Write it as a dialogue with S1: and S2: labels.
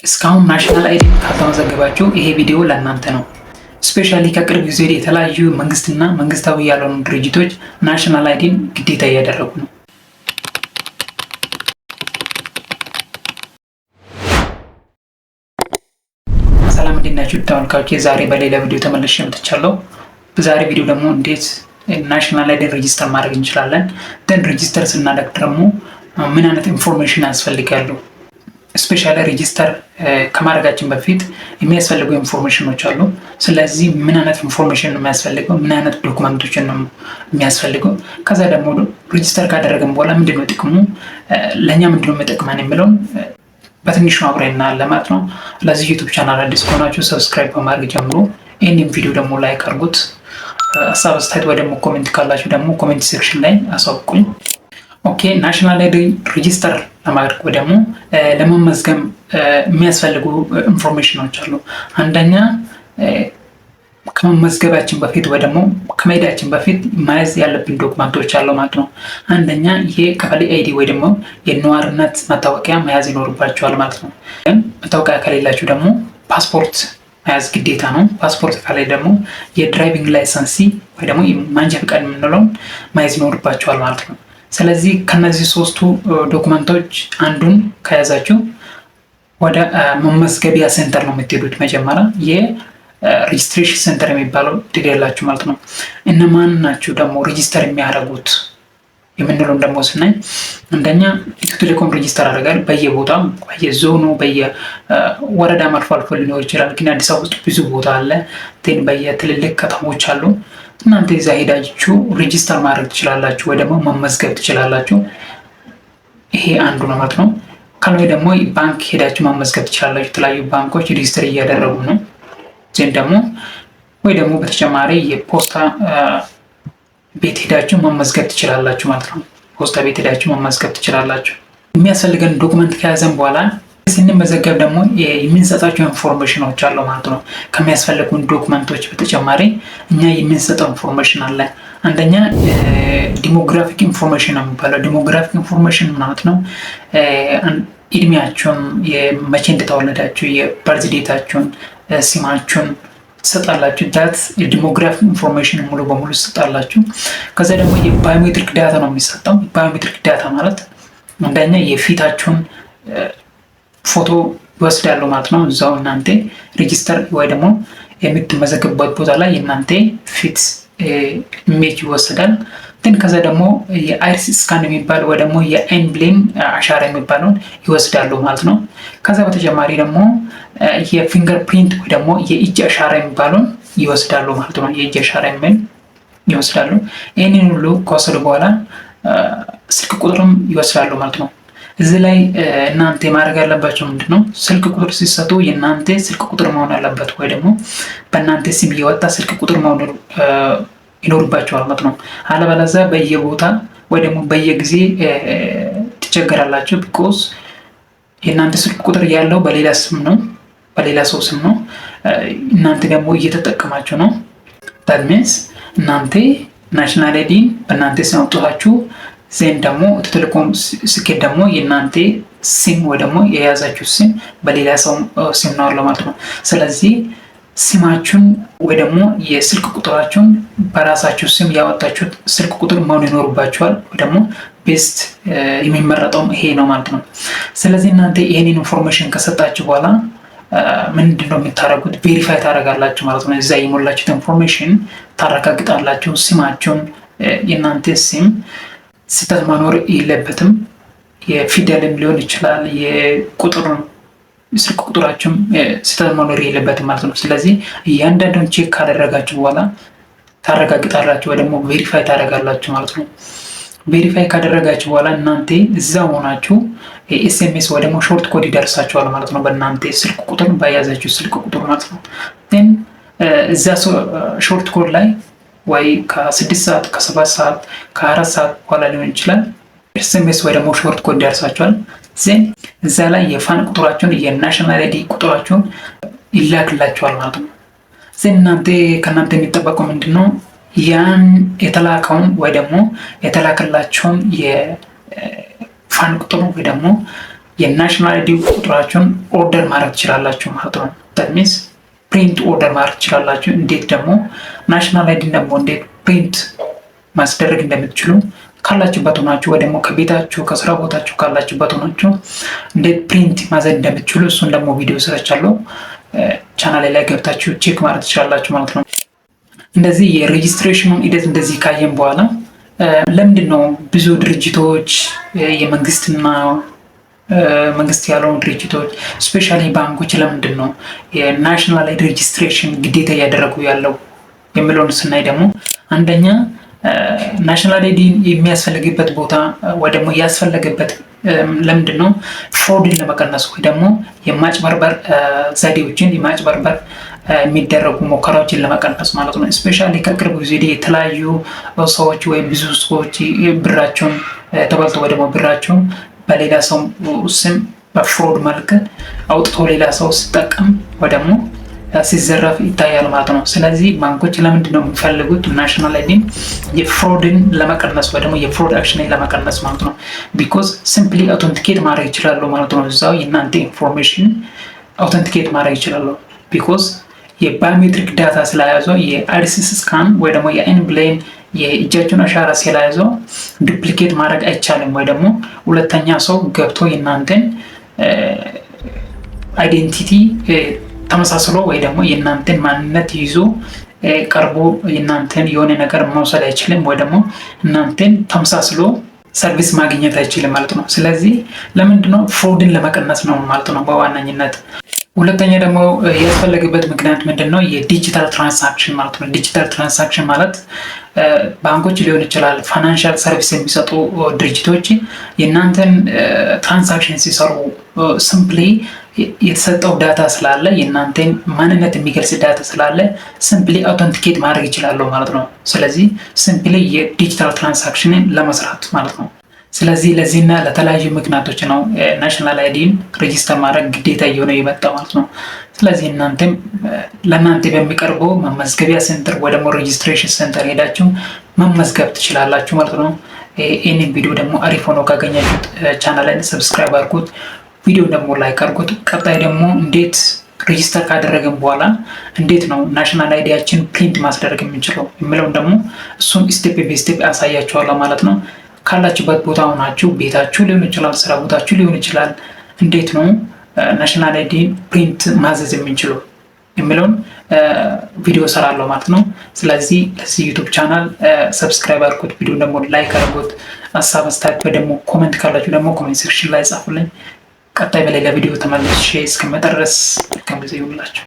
S1: እስካሁን ናሽናል አይዲ ካልተመዘገባችሁ ይሄ ቪዲዮ ለእናንተ ነው። ስፔሻሊ ከቅርብ ጊዜ የተለያዩ መንግስትና መንግስታዊ ያልሆኑ ድርጅቶች ናሽናል አይዲን ግዴታ እያደረጉ ነው። ሰላም እንዴት ናችሁ ተመልካቾች? ዛሬ በሌላ ቪዲዮ ተመልሼ መጥቻለሁ። በዛሬ ቪዲዮ ደግሞ እንዴት ናሽናል አይዲን ሬጂስተር ማድረግ እንችላለን፣ ሬጂስተር ስናደርግ ደግሞ ምን አይነት ኢንፎርሜሽን ያስፈልጋሉ፣ ስፔሻሊ ሬጂስተር ከማድረጋችን በፊት የሚያስፈልጉ ኢንፎርሜሽኖች አሉ። ስለዚህ ምን አይነት ኢንፎርሜሽን ነው የሚያስፈልገው፣ ምን አይነት ዶክመንቶችን ነው የሚያስፈልገው፣ ከዛ ደግሞ ሬጂስተር ካደረግን በኋላ ምንድነው ጥቅሙ፣ ለእኛ ምንድነው የሚጠቅመን የሚለውን በትንሹ አብረን እናያለን ማለት ነው። ለዚህ ዩቲዩብ ቻናል አዲስ ከሆናችሁ ሰብስክራይብ በማድረግ ጀምሮ ይህንን ቪዲዮ ደግሞ ላይክ አድርጉት። ሀሳብ አስተያየት ወይ ደግሞ ኮሜንት ካላችሁ ደግሞ ኮሜንት ሴክሽን ላይ አሳውቁኝ። ኦኬ፣ ናሽናል አይዲ ሬጂስተር ለማድረግ ወይ ደግሞ ለመመዝገብ የሚያስፈልጉ ኢንፎርሜሽኖች አሉ። አንደኛ ከመመዝገባችን በፊት ወይ ደግሞ ከመሄዳችን በፊት መያዝ ያለብን ዶክመንቶች አሉ ማለት ነው። አንደኛ ይሄ ቀበሌ አይዲ ወይ ደግሞ የነዋሪነት መታወቂያ መያዝ ይኖርባቸዋል ማለት ነው። መታወቂያ ከሌላችሁ ደግሞ ፓስፖርት መያዝ ግዴታ ነው። ፓስፖርት ከላይ ደግሞ የድራይቪንግ ላይሰንስ ወይ ደግሞ የማንጃ ፈቃድ የምንለው መያዝ ይኖርባቸዋል ማለት ነው። ስለዚህ ከነዚህ ሶስቱ ዶክመንቶች አንዱን ከያዛችሁ ወደ መመዝገቢያ ሴንተር ነው የምትሄዱት። መጀመሪያ የሬጂስትሬሽን ሴንተር የሚባለው ትሄዳላችሁ ማለት ነው። እነማን ናቸው ደግሞ ሬጂስተር የሚያደርጉት የምንለውን ደግሞ ስናይ አንደኛ ኢትዮ ቴሌኮም ሬጂስተር ያደርጋል። በየቦታው በየዞኑ በየወረዳ አልፎ አልፎ ሊኖር ይችላል፣ ግን አዲስ አበባ ውስጥ ብዙ ቦታ አለ። በየትልልቅ ከተሞች አሉ። እናንተ እዛ ሄዳችሁ ሬጂስተር ማድረግ ትችላላችሁ ወይ ደግሞ መመዝገብ ትችላላችሁ። ይሄ አንዱ ነው ማለት ነው። ካልሆነ ደግሞ ባንክ ሄዳችሁ መመዝገብ ትችላላችሁ። የተለያዩ ባንኮች ሬጂስተር እያደረጉ ነው። ዜን ደግሞ ወይ ደግሞ በተጨማሪ የፖስታ ቤት ሄዳችሁ መመዝገብ ትችላላችሁ ማለት ነው። ፖስታ ቤት ሄዳችሁ መመዝገብ ትችላላችሁ። የሚያስፈልገን ዶክመንት ከያዘን በኋላ ስንመዘገብ ደግሞ የምንሰጣቸው ኢንፎርሜሽኖች አሉ ማለት ነው። ከሚያስፈልጉን ዶክመንቶች በተጨማሪ እኛ የምንሰጠው ኢንፎርሜሽን አለ። አንደኛ ዲሞግራፊክ ኢንፎርሜሽን ነው የሚባለው። ዲሞግራፊክ ኢንፎርሜሽን ማለት ነው እድሜያችሁን፣ መቼ እንደተወለዳችሁ፣ የበርዝ ዴታችሁን፣ ስማችሁን ትሰጣላችሁ። ዳት የዲሞግራፊክ ኢንፎርሜሽን ሙሉ በሙሉ ትሰጣላችሁ። ከዛ ደግሞ የባዮሜትሪክ ዳታ ነው የሚሰጠው። ባዮሜትሪክ ዳታ ማለት አንደኛ የፊታችሁን ፎቶ ይወስዳሉ ማለት ነው። እዛው እናንተ ሬጂስተር ወይ ደግሞ የምትመዘግቡበት ቦታ ላይ የእናንተ ፊት ኢሜጅ ይወሰዳል። ግን ከዛ ደግሞ የአይሪስ ስካን የሚባል ወይ ደግሞ የአይን ብሌን አሻራ የሚባለውን ይወስዳሉ ማለት ነው። ከዛ በተጨማሪ ደግሞ የፊንገር ፕሪንት ወይ ደግሞ የእጅ አሻራ የሚባለውን ይወስዳሉ ማለት ነው። የእጅ አሻራ የሚል ይወስዳሉ። ይህንን ሁሉ ከወሰዱ በኋላ ስልክ ቁጥርም ይወስዳሉ ማለት ነው። እዚህ ላይ እናንተ ማድረግ ያለባቸው ምንድነው፣ ስልክ ቁጥር ሲሰጡ የእናንተ ስልክ ቁጥር መሆን አለበት ወይ ደግሞ በእናንተ ስም የወጣ ስልክ ቁጥር መሆን ይኖርባቸዋል ማለት ነው። አለበለዚያ በየቦታ ወይ ደግሞ በየጊዜ ትቸገራላችሁ። ቢኮዝ የእናንተ ስልክ ቁጥር ያለው በሌላ ስም ነው፣ በሌላ ሰው ስም ነው። እናንተ ደግሞ እየተጠቀማችሁ ነው። ዳት ሚንስ እናንተ ናሽናል አይዲ በእናንተ ስም አውጥታችሁ ዜን ደግሞ ቴሌኮም ስኬት ደግሞ የእናንተ ሲም ወይ ደግሞ የያዛችሁ ሲም በሌላ ሰው ሲም ነው ያለው ማለት ነው። ስለዚህ ሲማችሁን ወይ ደግሞ የስልክ ቁጥራችሁን በራሳችሁ ሲም ያወጣችሁት ስልክ ቁጥር መሆን ይኖርባችኋል። ወይ ደግሞ ቤስት የሚመረጠው ይሄ ነው ማለት ነው። ስለዚህ እናንተ ይሄንን ኢንፎርሜሽን ከሰጣችሁ በኋላ ምንድነው የምታደርጉት? ቬሪፋይ ታደርጋላችሁ ማለት ነው። እዛ የሞላችሁት ኢንፎርሜሽን ታረጋግጣላችሁ። ሲማችሁን የእናንተ ሲም ስህተት መኖር የለበትም። የፊደልም ሊሆን ይችላል፣ የቁጥር ስልክ ቁጥራችሁም ስህተት መኖር የለበትም ማለት ነው። ስለዚህ እያንዳንዱን ቼክ ካደረጋችሁ በኋላ ታረጋግጣላችሁ ወይ ደግሞ ቬሪፋይ ታደርጋላችሁ ማለት ነው። ቬሪፋይ ካደረጋችሁ በኋላ እናንተ እዛ ሆናችሁ ኤስኤምኤስ ወይ ደግሞ ሾርት ኮድ ይደርሳችኋል ማለት ነው። በእናንተ ስልክ ቁጥር ባያዛችሁ ስልክ ቁጥር ማለት ነው። ግን እዛ ሾርት ኮድ ላይ ወይ ከ6 ሰዓት ከ7 ሰዓት ከ4 ሰዓት በኋላ ሊሆን ይችላል ኤስኤምኤስ ወይ ደግሞ ሾርት ኮድ ያርሳችኋል። ዜን እዛ ላይ የፋን ቁጥራችሁን የናሽናል አይዲ ቁጥራችሁን ይላክላችኋል ማለት ነው። ዜን ከእናንተ የሚጠበቀው ምንድነው፣ ያን የተላከውን ወይ ደግሞ የተላከላቸውን የፋን ቁጥሩ ወይ ደግሞ የናሽናል አይዲ ቁጥራችሁን ኦርደር ማድረግ ትችላላችሁ ማለት ነው። that means ፕሪንት ኦርደር ማድረግ ትችላላችሁ። እንዴት ደግሞ ናሽናል አይዲ ደግሞ እንዴት ፕሪንት ማስደረግ እንደምትችሉ ካላችሁበት ሆናችሁ ወይ ደግሞ ከቤታችሁ ከስራ ቦታችሁ ካላችሁበት ሆናችሁ እንዴት ፕሪንት ማዘዝ እንደምትችሉ እሱን ደግሞ ቪዲዮ ሰርቻለሁ። ቻናሌ ላይ ገብታችሁ ቼክ ማድረግ ትችላላችሁ ማለት ነው። እንደዚህ የሬጂስትሬሽኑን ሂደት እንደዚህ ካየን በኋላ ለምንድን ነው ብዙ ድርጅቶች የመንግስትና መንግስት ያልሆኑ ድርጅቶች ስፔሻሊ ባንኮች ለምንድን ነው የናሽናል አይዲ ሬጂስትሬሽን ግዴታ እያደረጉ ያለው የሚለውን ስናይ ደግሞ አንደኛ ናሽናል አይዲ የሚያስፈልግበት ቦታ ወይ ደግሞ ያስፈልግበት ለምንድን ነው ፍሮድን ለመቀነስ ወይ ደግሞ የማጭበርበር ዘዴዎችን የማጭበርበር የሚደረጉ ሙከራዎችን ለመቀነስ ማለት ነው። ስፔሻሊ ከቅርብ ጊዜ የተለያዩ ሰዎች ወይም ብዙ ሰዎች ብራቸውን ተበልተው ወይ ደግሞ ብራቸውን በሌላ ሰው ስም በፍሮድ መልክ አውጥቶ ሌላ ሰው ሲጠቀም ወይ ደግሞ ሲዘረፍ ይታያል ማለት ነው። ስለዚህ ባንኮች ለምንድን ነው የሚፈልጉት ናሽናል አይዲን የፍሮድን ለመቀነስ ወይ ደግሞ የፍሮድ አክሽንን ለመቀነስ ማለት ነው። ቢኮዝ ሲምፕሊ አውተንቲኬት ማድረግ ይችላሉ ማለት ነው። እዛው የእናንተ ኢንፎርሜሽን አውተንቲኬት ማድረግ ይችላሉ። ቢኮዝ የባዮሜትሪክ ዳታ ስለያዘው የአይሪስ ስካን ወይ ደግሞ የአይን ብሌን የእጃችሁን አሻራ ስለያዘው ዱፕሊኬት ማድረግ አይቻልም ወይ ደግሞ ሁለተኛ ሰው ገብቶ የእናንተን አይዴንቲቲ ተመሳስሎ ወይ ደግሞ የእናንተን ማንነት ይዞ ቀርቦ የእናንተን የሆነ ነገር መውሰድ አይችልም ወይ ደግሞ እናንተን ተመሳስሎ ሰርቪስ ማግኘት አይችልም ማለት ነው። ስለዚህ ለምንድነው ፍሮድን ለመቀነስ ነው ማለት ነው በዋነኝነት። ሁለተኛ ደግሞ ያስፈለገበት ምክንያት ምንድነው የዲጂታል ትራንሳክሽን ማለት ነው። ዲጂታል ትራንሳክሽን ማለት ባንኮች ሊሆን ይችላል ፋይናንሻል ሰርቪስ የሚሰጡ ድርጅቶች የእናንተን ትራንሳክሽን ሲሰሩ ሲምፕሊ የተሰጠው ዳታ ስላለ የእናንተን ማንነት የሚገልጽ ዳታ ስላለ ሲምፕሊ አውተንቲኬት ማድረግ ይችላሉ ማለት ነው። ስለዚህ ሲምፕሊ የዲጂታል ትራንሳክሽንን ለመስራት ማለት ነው። ስለዚህ ለዚህና ለተለያዩ ምክንያቶች ነው ናሽናል አይዲን ሬጂስተር ማድረግ ግዴታ እየሆነ የመጣ ማለት ነው። ስለዚህ እናንተም ለእናንተ በሚቀርበው መመዝገቢያ ሴንተር ወይ ደግሞ ሬጂስትሬሽን ሴንተር ሄዳችሁ መመዝገብ ትችላላችሁ ማለት ነው። ይህንን ቪዲዮ ደግሞ አሪፍ ሆኖ ካገኛችሁት ቻናልን ሰብስክራይብ አድርጉት፣ ቪዲዮ ደግሞ ላይክ አድርጉት። ቀጣይ ደግሞ እንዴት ሬጂስተር ካደረግን በኋላ እንዴት ነው ናሽናል አይዲያችን ፕሪንት ማስደረግ የምንችለው የሚለውን ደግሞ እሱን ስቴፕ ባይ ስቴፕ ያሳያችኋለሁ ማለት ነው። ካላችሁበት ቦታ ሆናችሁ ቤታችሁ ሊሆን ይችላል፣ ስራ ቦታችሁ ሊሆን ይችላል፣ እንዴት ነው ናሽናል አይዲ ፕሪንት ማዘዝ የምንችለው የሚለውን ቪዲዮ ሰራለሁ ማለት ነው። ስለዚህ ለዚህ ዩቲዩብ ቻናል ሰብስክራይብ አድርጉት፣ ቪዲዮ ደግሞ ላይክ አድርጉት። ሀሳብ አስተያየት ወይ ደግሞ ኮሜንት ካላችሁ ደግሞ ኮሜንት ሴክሽን ላይ ጻፉልኝ። ቀጣይ በሌላ ቪዲዮ ተመልሼ እስከምመጣ ድረስ መልካም ጊዜ ይሁንላችሁ።